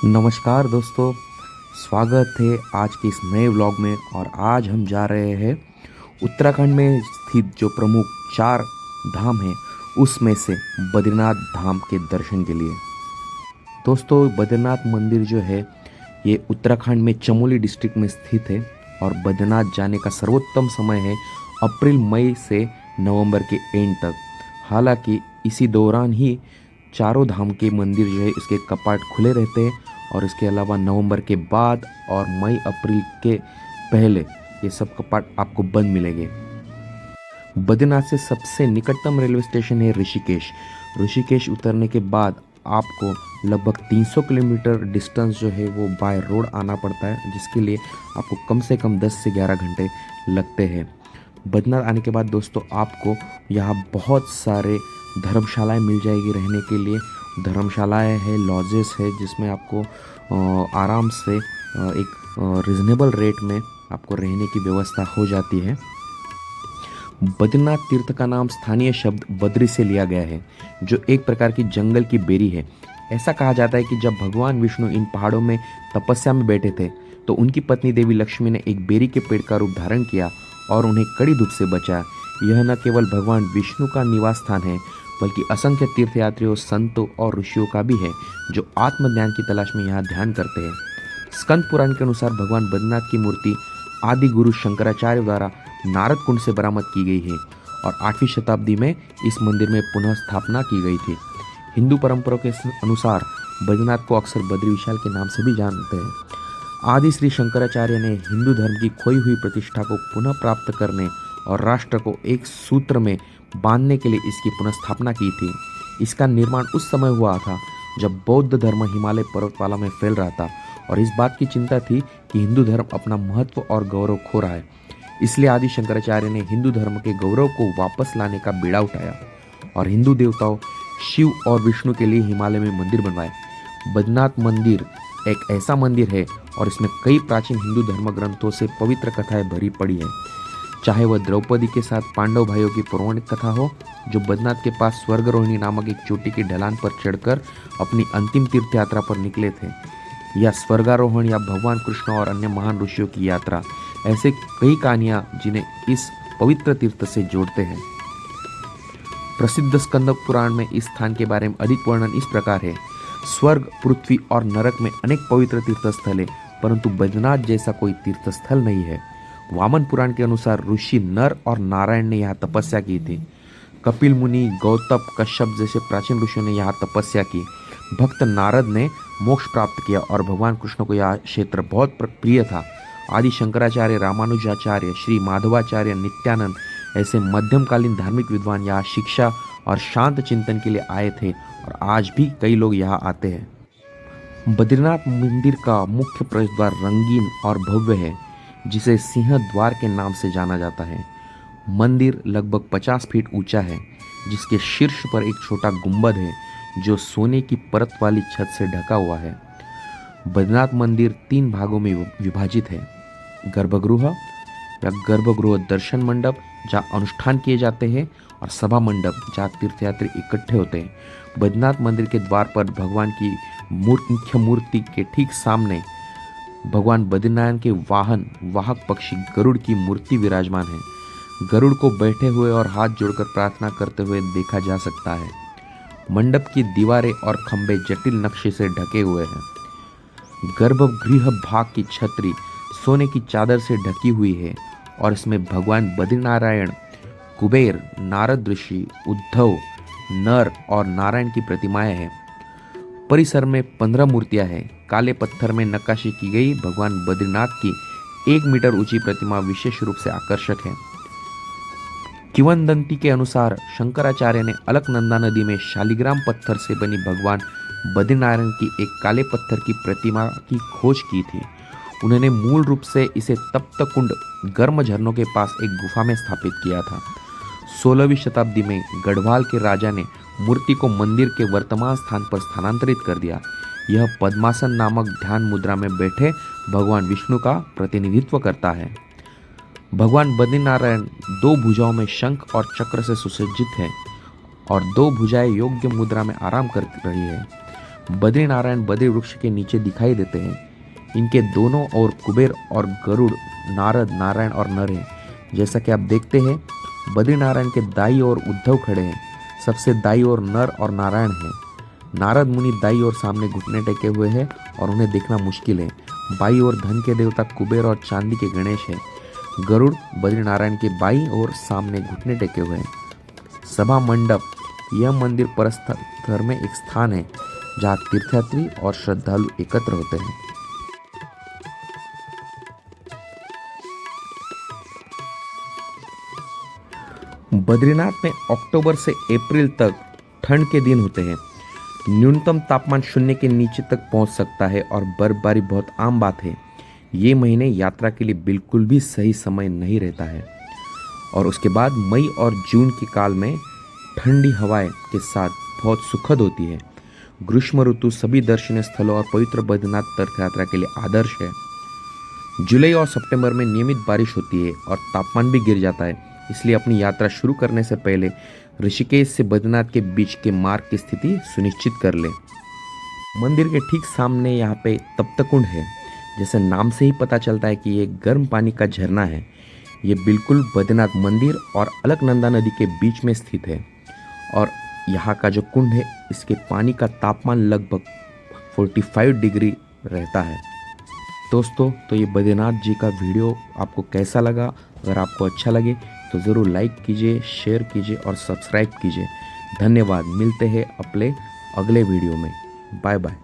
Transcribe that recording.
नमस्कार दोस्तों, स्वागत है आज के इस नए व्लॉग में। और आज हम जा रहे हैं उत्तराखंड में स्थित जो प्रमुख 4 धाम हैं उसमें से बद्रीनाथ धाम के दर्शन के लिए। दोस्तों, बद्रीनाथ मंदिर जो है ये उत्तराखंड में चमोली डिस्ट्रिक्ट में स्थित है और बद्रीनाथ जाने का सर्वोत्तम समय है अप्रैल मई से नवंबर के एंड तक। हालांकि इसी दौरान ही चारों धाम के मंदिर जो है इसके कपाट खुले रहते हैं और इसके अलावा नवंबर के बाद और मई अप्रैल के पहले ये सब कपाट आपको बंद मिलेंगे। बद्रीनाथ से सबसे निकटतम रेलवे स्टेशन है ऋषिकेश। ऋषिकेश उतरने के बाद आपको लगभग 300 किलोमीटर डिस्टेंस जो है वो बाय रोड आना पड़ता है, जिसके लिए आपको कम से कम 10 से 11 घंटे लगते हैं। बद्रीनाथ आने के बाद दोस्तों आपको यहाँ बहुत सारे धर्मशालाएं मिल जाएगी रहने के लिए। धर्मशालाएं है, लॉजेस है, जिसमें आपको आराम से एक रिजनेबल रेट में आपको रहने की व्यवस्था हो जाती है। बद्रीनाथ तीर्थ का नाम स्थानीय शब्द बद्री से लिया गया है, जो एक प्रकार की जंगल की बेरी है। ऐसा कहा जाता है कि जब भगवान विष्णु इन पहाड़ों में तपस्या में बैठे थे तो उनकी पत्नी देवी लक्ष्मी ने एक बेरी के पेड़ का रूप धारण किया और उन्हें कड़ी धूप से बचाया। यह न केवल भगवान विष्णु का निवास स्थान है बल्कि असंख्य तीर्थयात्रियों, संतों और ऋषियों का भी है जो आत्मज्ञान की तलाश में यहाँ ध्यान करते हैं। स्कंद पुराण के अनुसार भगवान बद्रीनाथ की मूर्ति आदि गुरु शंकराचार्य द्वारा नारद कुंड से बरामद की गई है और 8वीं शताब्दी में इस मंदिर में पुनः स्थापना की गई थी। हिंदू परंपरा के अनुसार बद्रीनाथ को अक्सर बद्री विशाल के नाम से भी जानते हैं। आदि श्री शंकराचार्य ने हिंदू धर्म की खोई हुई प्रतिष्ठा को पुनः प्राप्त करने और राष्ट्र को एक सूत्र में बांधने के लिए इसकी पुनः स्थापना की थी। इसका निर्माण उस समय हुआ था जब बौद्ध धर्म हिमालय पर्वतमाला में फैल रहा था और इस बात की चिंता थी कि हिंदू धर्म अपना महत्व और गौरव खो रहा है। इसलिए आदि शंकराचार्य ने हिंदू धर्म के गौरव को वापस लाने का बीड़ा उठाया और हिंदू देवताओं शिव और विष्णु के लिए हिमालय में मंदिर बनवाए। बद्रीनाथ मंदिर एक ऐसा मंदिर है और इसमें कई प्राचीन हिंदू धर्म ग्रंथों से पवित्र कथाएं भरी पड़ी है। चाहे वह द्रौपदी के साथ पांडव भाइयों की पौराणिक कथा हो, जो बद्रीनाथ के पास स्वर्गरोहिणी नामक एक चोटी की ढलान पर चढ़कर अपनी अंतिम तीर्थ यात्रा पर निकले थे, या स्वर्गारोहण या भगवान कृष्ण और अन्य महान ऋषियों की यात्रा। ऐसे कई कहानियां जिन्हें इस पवित्र तीर्थ से जोड़ते हैं। प्रसिद्ध स्कंद पुराण में इस स्थान के बारे में अधिक वर्णन इस प्रकार है। स्वर्ग, पृथ्वी और नरक में अनेक पवित्र तीर्थस्थल है, परंतु बद्रीनाथ जैसा कोई तीर्थस्थल नहीं है। वामन पुराण के अनुसार ऋषि नर और नारायण ने यहाँ तपस्या की थी। कपिल मुनि, गौतम, कश्यप जैसे प्राचीन ऋषियों ने यहाँ तपस्या की। भक्त नारद ने मोक्ष प्राप्त किया और भगवान कृष्ण को यह क्षेत्र बहुत प्रिय था। आदि शंकराचार्य, रामानुजाचार्य, श्री माधवाचार्य, नित्यानंद ऐसे मध्यमकालीन धार्मिक विद्वान यहाँ शिक्षा और शांत चिंतन के लिए आए थे और आज भी कई लोग यहाँ आते हैं। बद्रीनाथ मंदिर का मुख्य प्रवेश द्वार रंगीन और भव्य है, जिसे सिंह द्वार के नाम से जाना जाता है। मंदिर लगभग 50 फीट ऊंचा है, जिसके शीर्ष पर एक छोटा गुंबद है जो सोने की परत वाली छत से ढका हुआ है। बद्रीनाथ मंदिर 3 भागों में विभाजित है। गर्भगृह या गर्भगृह दर्शन मंडप, जहाँ अनुष्ठान किए जाते हैं, और सभा मंडप, जहाँ तीर्थयात्री इकट्ठे होते हैं। बद्रीनाथ मंदिर के द्वार पर भगवान की मुख्य मूर्ति के ठीक सामने भगवान बद्रीनारायण के वाहन वाहक पक्षी गरुड़ की मूर्ति विराजमान है। गरुड़ को बैठे हुए और हाथ जोड़कर प्रार्थना करते हुए देखा जा सकता है। मंडप की दीवारें और खंभे जटिल नक्शे से ढके हुए हैं। गर्भगृह भाग की छतरी सोने की चादर से ढकी हुई है और इसमें भगवान बद्रीनारायण, कुबेर, नारद ऋषि, उद्धव, नर और नारायण की प्रतिमाएं हैं। परिसर में 15 मूर्तियां हैं। काले पत्थर में नक्काशी की गई भगवान बद्रीनाथ की 1 मीटर ऊंची प्रतिमा विशेष रूप से आकर्षक है। किंवदंती के अनुसार शंकराचार्य ने अलकनंदा नदी में शालिग्राम पत्थर से बनी भगवान बद्रीनारायण की एक काले पत्थर की प्रतिमा की खोज की थी। उन्होंने मूल रूप से इसे तप्त कुंड गर्म झरनों के पास एक गुफा में स्थापित किया था। 16वीं शताब्दी में गढ़वाल के राजा ने मूर्ति को मंदिर के वर्तमान स्थान पर स्थानांतरित कर दिया। यह पद्मासन नामक ध्यान मुद्रा में बैठे भगवान विष्णु का प्रतिनिधित्व करता है। भगवान बद्रीनारायण 2 भुजाओं में शंख और चक्र से सुसज्जित है और 2 भुजाएं योग्य मुद्रा में आराम कर रही है। बद्रीनारायण बद्री वृक्ष के नीचे दिखाई देते हैं। इनके दोनों ओर कुबेर और गरुड़, नारद, नारायण और नर हैं। जैसा कि आप देखते हैं, बद्रीनारायण के दाई ओर उद्धव खड़े हैं। सबसे दाई ओर नर और नारायण हैं। नारद मुनि दाई ओर सामने घुटने टेके हुए हैं और उन्हें देखना मुश्किल है। बाई ओर धन के देवता कुबेर और चांदी के गणेश हैं। गरुड़ बद्रीनारायण के बाई ओर सामने घुटने टेके हुए हैं। सभा मंडप, यह मंदिर परस्पर में एक स्थान है जहाँ तीर्थयात्री और श्रद्धालु एकत्र होते हैं। बद्रीनाथ में अक्टूबर से अप्रैल तक ठंड के दिन होते हैं। न्यूनतम तापमान शून्य के नीचे तक पहुंच सकता है और बर्फबारी बहुत आम बात है। ये महीने यात्रा के लिए बिल्कुल भी सही समय नहीं रहता है। और उसके बाद मई और जून के काल में ठंडी हवाएं के साथ बहुत सुखद होती है। ग्रीष्म ऋतु सभी दर्शनीय स्थलों और पवित्र बद्रीनाथ तीर्थ यात्रा के लिए आदर्श है। जुलाई और सितंबर में नियमित बारिश होती है और तापमान भी गिर जाता है। इसलिए अपनी यात्रा शुरू करने से पहले ऋषिकेश से बद्रीनाथ के बीच के मार्ग की स्थिति सुनिश्चित कर लें। मंदिर के ठीक सामने यहाँ पे तप्तकुंड है। जैसे नाम से ही पता चलता है कि ये गर्म पानी का झरना है। ये बिल्कुल बद्रीनाथ मंदिर और अलकनंदा नदी के बीच में स्थित है। और यहाँ का जो कुंड है, इसके पानी का तापमान लगभग 45 डिग्री रहता है। दोस्तों, तो ये बद्रीनाथ जी का वीडियो आपको कैसा लगा? अगर आपको अच्छा लगे तो ज़रूर लाइक कीजिए, शेयर कीजिए और सब्सक्राइब कीजिए। धन्यवाद। मिलते हैं अपने अगले वीडियो में। Bye bye.